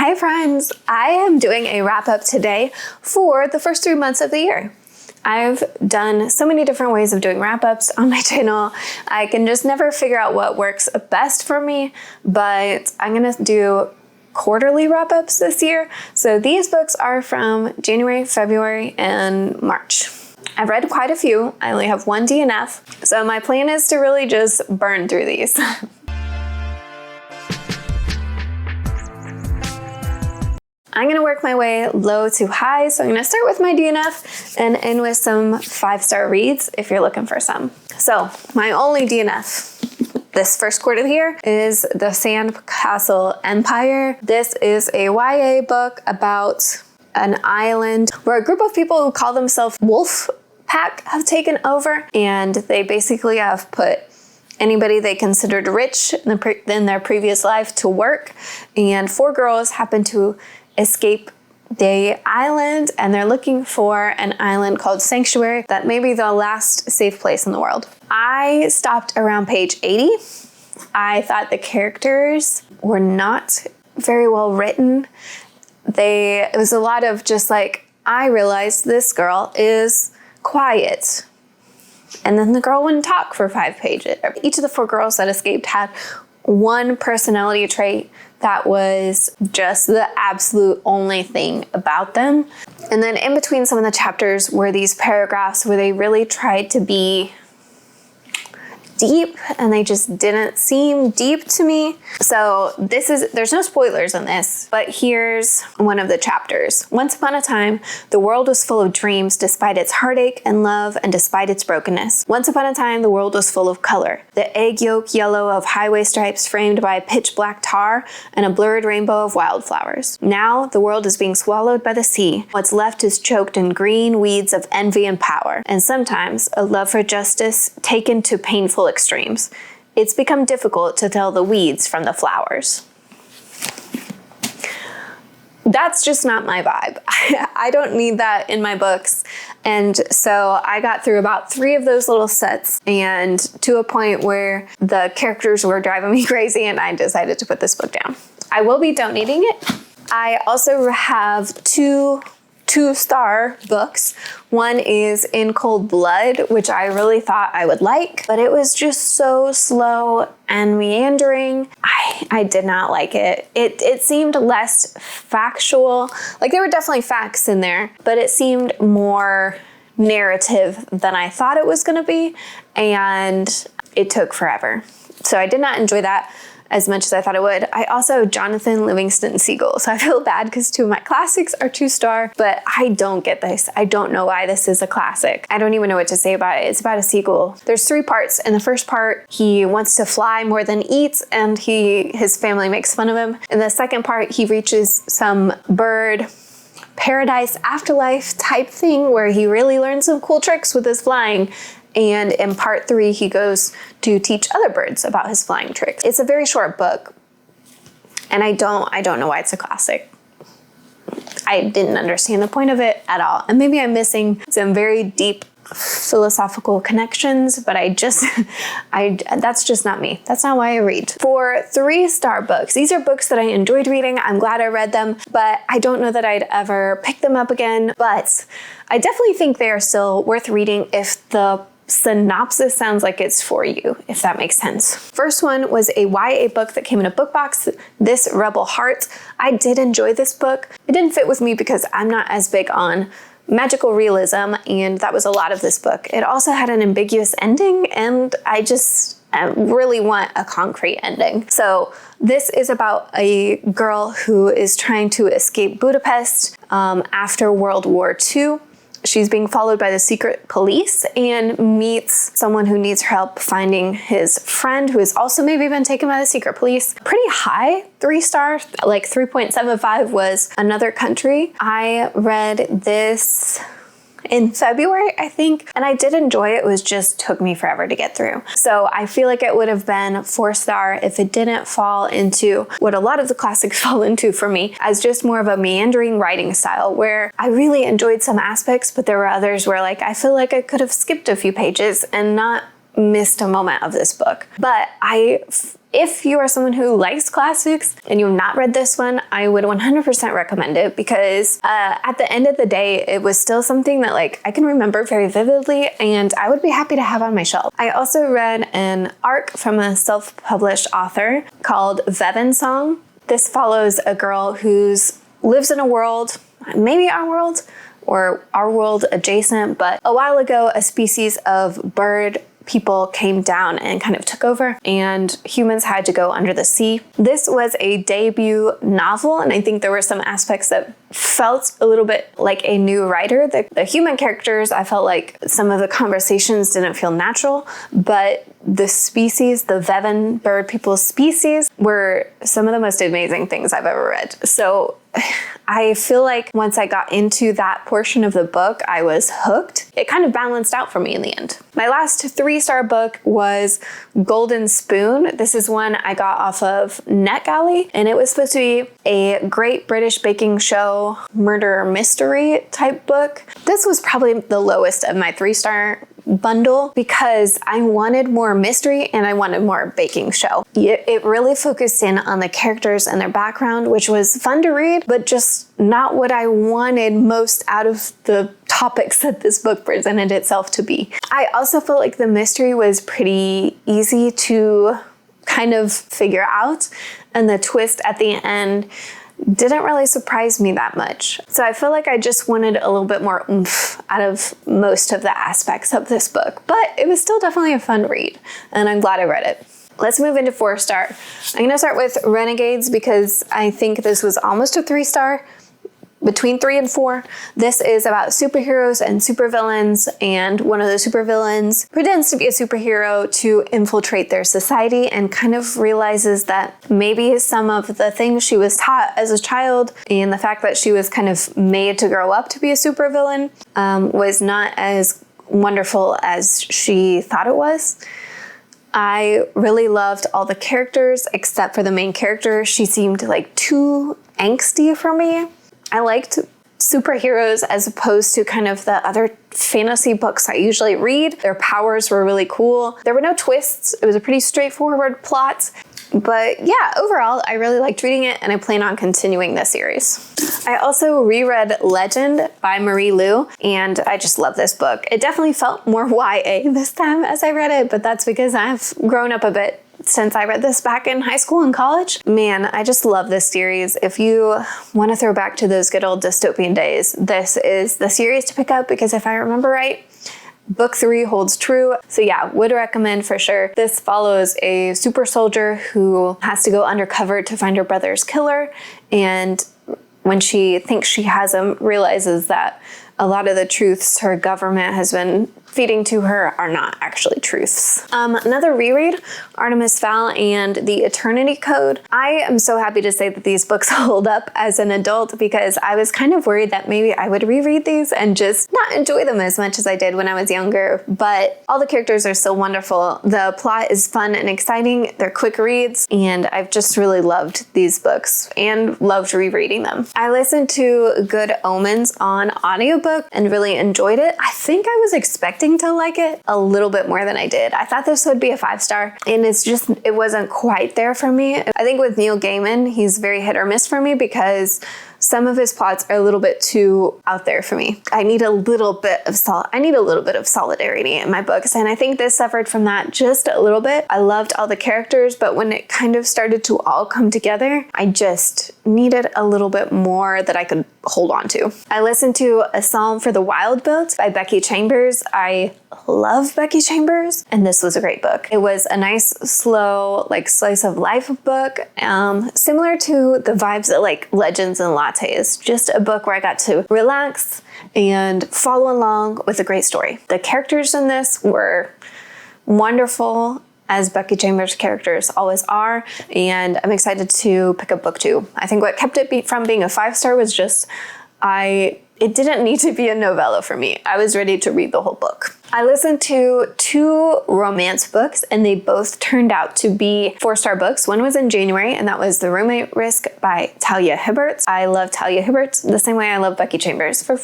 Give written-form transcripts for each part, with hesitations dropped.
Hi friends, I am doing a wrap up today for the first 3 months of the year. I've done so many different ways of doing wrap ups on my channel. I can just never figure out what works best for me, but I'm gonna do quarterly wrap ups this year. So these books are from January, February, and March. I've read quite a few. I only have one DNF. So my plan is to really just burn through these. I'm gonna work my way low to high. So I'm gonna start with my DNF and end with some 5-star reads if you're looking for some. So my only DNF this first quarter of the year is The Sandcastle Empire. This is a YA book about an island where a group of people who call themselves Wolf Pack have taken over, and they basically have put anybody they considered rich in their previous life to work, and 4 girls happen to escape the island, and they're looking for an island called Sanctuary that may be the last safe place in the world. I stopped around page 80. I thought the characters were not very well written. It was a lot of just like, I realized this girl is quiet. And then the girl wouldn't talk for 5 pages. Each of the 4 girls that escaped had one personality trait that was just the absolute only thing about them. And then in between some of the chapters were these paragraphs where they really tried to be deep, and they just didn't seem deep to me. So there's no spoilers in this, but here's one of the chapters. Once upon a time, the world was full of dreams despite its heartache and love and despite its brokenness. Once upon a time, the world was full of color. The egg yolk yellow of highway stripes framed by pitch black tar and a blurred rainbow of wildflowers. Now, the world is being swallowed by the sea. What's left is choked in green weeds of envy and power, and sometimes a love for justice taken to painful extremes. It's become difficult to tell the weeds from the flowers. That's just not my vibe. I don't need that in my books. And so I got through about 3 of those little sets, and to a point where the characters were driving me crazy, and I decided to put this book down. I will be donating it. I also have 2-star books. One is In Cold Blood, which I really thought I would like, but it was just so slow and meandering. I did not like it. It seemed less factual. Like, there were definitely facts in there, but it seemed more narrative than I thought it was gonna be, and it took forever. So I did not enjoy that as much as I thought it would. I also Jonathan Livingston Seagull, so I feel bad because 2 of my classics are 2-star, but I don't get this. I don't know why this is a classic. I don't even know what to say about it. It's about a seagull. There's 3 parts. In the first part, he wants to fly more than eats, and his family makes fun of him. In the second part, he reaches some bird paradise afterlife type thing where he really learns some cool tricks with his flying. And in part 3, he goes to teach other birds about his flying tricks. It's a very short book, and I don't know why it's a classic. I didn't understand the point of it at all. And maybe I'm missing some very deep philosophical connections, but that's just not me. That's not why I read. For 3-star books, these are books that I enjoyed reading. I'm glad I read them, but I don't know that I'd ever pick them up again. But I definitely think they are still worth reading if the synopsis sounds like it's for you, if that makes sense. First one was a YA book that came in a book box, This Rebel Heart. I did enjoy this book. It didn't fit with me because I'm not as big on magical realism, and that was a lot of this book. It also had an ambiguous ending, and I really want a concrete ending. So this is about a girl who is trying to escape Budapest after World War II. She's being followed by the secret police and meets someone who needs her help finding his friend, who has also maybe been taken by the secret police. Pretty high, 3 stars, like 3.75 was Another Country. I read this in February, I think, and I did enjoy it. It was just took me forever to get through. So I feel like it would have been 4-star if it didn't fall into what a lot of the classics fall into for me, as just more of a meandering writing style where I really enjoyed some aspects, but there were others where like I feel like I could have skipped a few pages and not missed a moment of this book. But if you are someone who likes classics and you've not read this one, I would 100% recommend it, because at the end of the day, it was still something that like I can remember very vividly and I would be happy to have on my shelf. I also read an arc from a self-published author called Veven Song. This follows a girl who lives in a world, maybe our world or our world adjacent, but a while ago, a species of bird people came down and kind of took over, and humans had to go under the sea. This was a debut novel, and I think there were some aspects that felt a little bit like a new writer. The human characters, I felt like some of the conversations didn't feel natural, but the species, the Veven bird people species, were some of the most amazing things I've ever read. So I feel like once I got into that portion of the book, I was hooked. It kind of balanced out for me in the end. My last 3-star book was Golden Spoon. This is one I got off of NetGalley, and it was supposed to be a Great British Baking Show murder mystery type book. This was probably the lowest of my 3-star bundle because I wanted more mystery and I wanted more baking show. It really focused in on the characters and their background, which was fun to read, but just not what I wanted most out of the topics that this book presented itself to be. I also felt like the mystery was pretty easy to kind of figure out, and the twist at the end didn't really surprise me that much. So I feel like I just wanted a little bit more oomph out of most of the aspects of this book, but it was still definitely a fun read, and I'm glad I read it. Let's move into 4-star. I'm gonna start with Renegades because I think this was almost a 3-star. Between 3 and 4, this is about superheroes and supervillains, and one of the supervillains pretends to be a superhero to infiltrate their society and kind of realizes that maybe some of the things she was taught as a child and the fact that she was kind of made to grow up to be a supervillain was not as wonderful as she thought it was. I really loved all the characters except for the main character. She seemed like too angsty for me. I liked superheroes as opposed to kind of the other fantasy books I usually read. Their powers were really cool. There were no twists. It was a pretty straightforward plot. But yeah, overall, I really liked reading it and I plan on continuing this series. I also reread Legend by Marie Lu, and I just love this book. It definitely felt more YA this time as I read it, but that's because I've grown up a bit since I read this back in high school and college. Man, I just love this series. If you want to throw back to those good old dystopian days, this is the series to pick up because if I remember right, Book 3 holds true. So yeah, would recommend for sure. This follows a super soldier who has to go undercover to find her brother's killer, and when she thinks she has him, realizes that a lot of the truths her government has been feeding to her are not actually truths. Another reread, Artemis Fowl and the Eternity Code. I am so happy to say that these books hold up as an adult because I was kind of worried that maybe I would reread these and just not enjoy them as much as I did when I was younger, but all the characters are so wonderful. The plot is fun and exciting, they're quick reads, and I've just really loved these books and loved rereading them. I listened to Good Omens on audiobook and really enjoyed it. I think I was expecting to like it a little bit more than I did. I thought this would be a 5-star, and it wasn't quite there for me. I think with Neil Gaiman, he's very hit or miss for me because some of his plots are a little bit too out there for me. I need a little bit of solidarity in my books, and I think this suffered from that just a little bit. I loved all the characters, but when it kind of started to all come together, I just needed a little bit more that I could hold on to. I listened to A Psalm for the Wild Built by Becky Chambers. I love Becky Chambers, and this was a great book. It was a nice, slow, like slice of life book, similar to the vibes that like Legends and Lattes. Just a book where I got to relax and follow along with a great story. The characters in this were wonderful, as Becky Chambers' characters always are, and I'm excited to pick up book 2. I think what kept it from being a 5-star was just it didn't need to be a novella for me. I was ready to read the whole book. I listened to 2 romance books, and they both turned out to be 4-star books. One was in January, and that was The Roommate Risk by Talia Hibbert. I love Talia Hibbert the same way I love Becky Chambers. For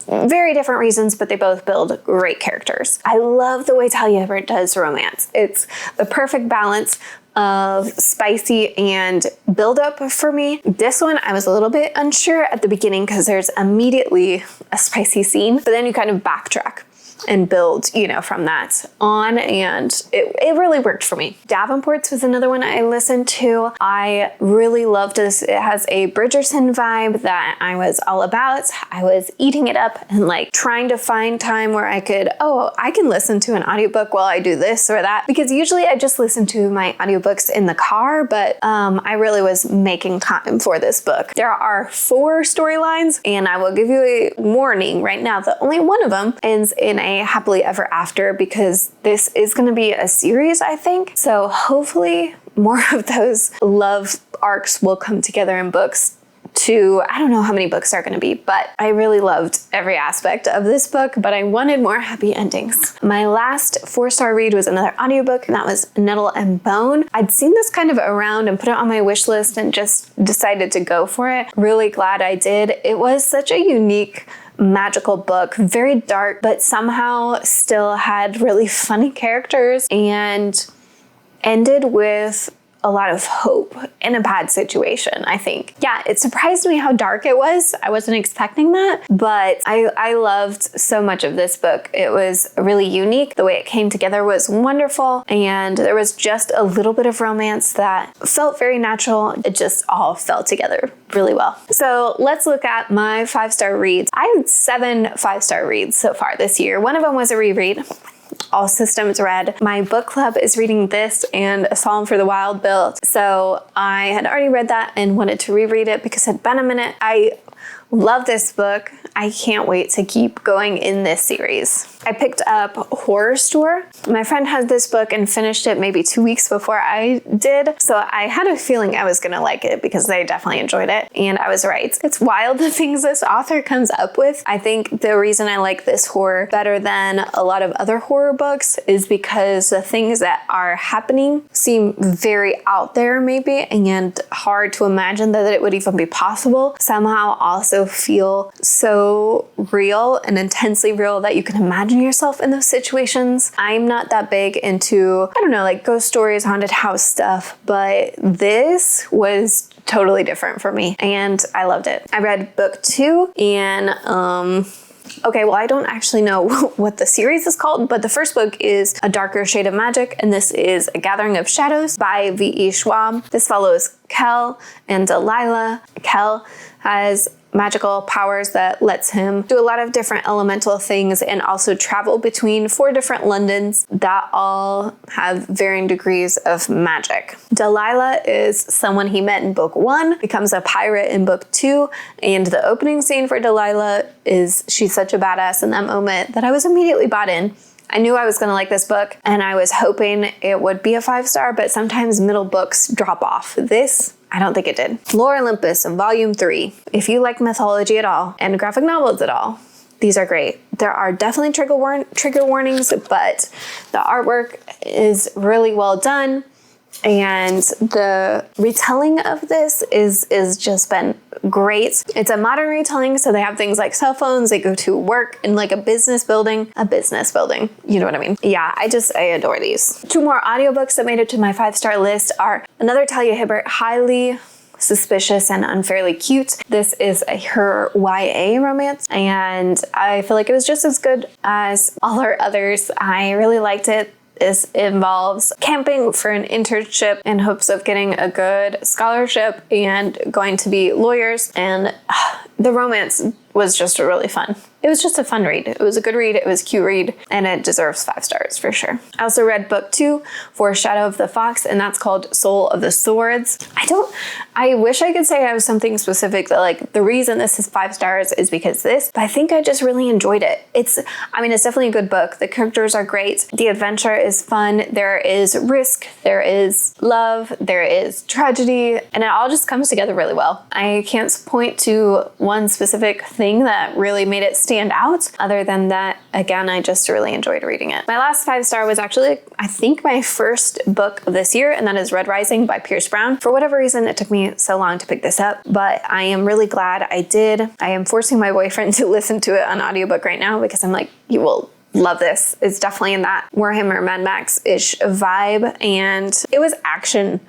very different reasons, but they both build great characters. I love the way Talia Hibbert does romance. It's the perfect balance of spicy and build-up for me. This one, I was a little bit unsure at the beginning because there's immediately a spicy scene, but then you kind of backtrack and build, from that on, and it really worked for me. Davenport's was another one I listened to. I really loved this. It has a Bridgerton vibe that I was all about. I was eating it up and trying to find time where I can listen to an audiobook while I do this or that, because usually I just listen to my audiobooks in the car, but I really was making time for this book. There are 4 storylines, and I will give you a warning right now that only one of them ends in a happily ever after, because this is going to be a series, I think. So hopefully more of those love arcs will come together in books to, I don't know how many books are going to be, but I really loved every aspect of this book, but I wanted more happy endings. My last 4-star read was another audiobook, and that was Nettle and Bone. I'd seen this kind of around and put it on my wish list and just decided to go for it. Really glad I did. It was such a unique magical book, very dark, but somehow still had really funny characters and ended with a lot of hope in a bad situation, I think. Yeah, it surprised me how dark it was. I wasn't expecting that, but I loved so much of this book. It was really unique. The way it came together was wonderful, and there was just a little bit of romance that felt very natural. It just all fell together really well. So let's look at my 5-star reads. I had 7 5-star reads so far this year. One of them was a reread. All systems red. My book club is reading this and A Psalm for the Wild Built. So I had already read that and wanted to reread it because it had been a minute. I love this book. I can't wait to keep going in this series. I picked up Horrorstör. My friend had this book and finished it maybe 2 weeks before I did, so I had a feeling I was gonna like it because they definitely enjoyed it, and I was right. It's wild the things this author comes up with. I think the reason I like this horror better than a lot of other horror books is because the things that are happening seem very out there maybe and hard to imagine that it would even be possible. Somehow also feel so real and intensely real that you can imagine yourself in those situations. I'm not that big into, ghost stories, haunted house stuff, but this was totally different for me and I loved it. I read book 2 and I don't actually know what the series is called, but the first book is A Darker Shade of Magic, and this is A Gathering of Shadows by V.E. Schwab. This follows Kell and Delilah. Kell has magical powers that lets him do a lot of different elemental things and also travel between 4 different Londons that all have varying degrees of magic. Delilah is someone he met in book 1, becomes a pirate in book 2, and the opening scene for Delilah is she's such a badass in that moment that I was immediately bought in. I knew I was going to like this book and I was hoping it would be a 5-star, but sometimes middle books drop off. This, I don't think it did. Lore Olympus Volume 3. If you like mythology at all and graphic novels at all, these are great. There are definitely trigger warnings, but the artwork is really well done. And the retelling of this is just been great. It's a modern retelling, so they have things like cell phones, they go to work in a business building, you know what I mean? Yeah, I adore these. 2 more audiobooks that made it to my 5-star list are another Talia Hibbert, Highly Suspicious and Unfairly Cute. This is her YA romance, and I feel like it was just as good as all her others. I really liked it. This involves camping for an internship in hopes of getting a good scholarship and going to be lawyers, and the romance was just really fun. It was just a fun read. It was a good read, it was a cute read, and it deserves 5 stars for sure. I also read book 2 for Shadow of the Fox, and that's called Soul of the Swords. I wish I could say I have something specific that the reason this is 5 stars is because this, but I think I just really enjoyed it. It's definitely a good book. The characters are great. The adventure is fun. There is risk, there is love, there is tragedy, and it all just comes together really well. I can't point to one specific thing thing that really made it stand out. Other than that, again, I just really enjoyed reading it. My last 5-star was actually, I think, my first book of this year, and that is Red Rising by Pierce Brown. For whatever reason, it took me so long to pick this up, but I am really glad I did. I am forcing my boyfriend to listen to it on audiobook right now because I'm like, you will love this. It's definitely in that Warhammer Mad Max-ish vibe, and it was action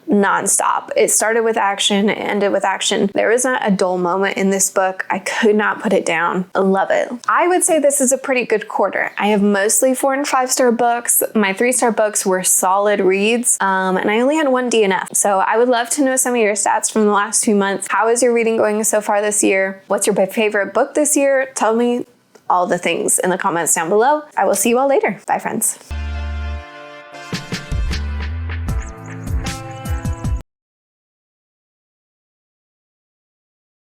nonstop. It started with action, it ended with action. There is not a dull moment in this book. I could not put it down. I love it. I would say this is a pretty good quarter. I have mostly 4 and 5-star books. My 3-star books were solid reads, and I only had 1 DNF. So I would love to know some of your stats from the last 2 months. How is your reading going so far this year? What's your favorite book this year? Tell me all the things in the comments down below. I will see you all later. Bye, friends.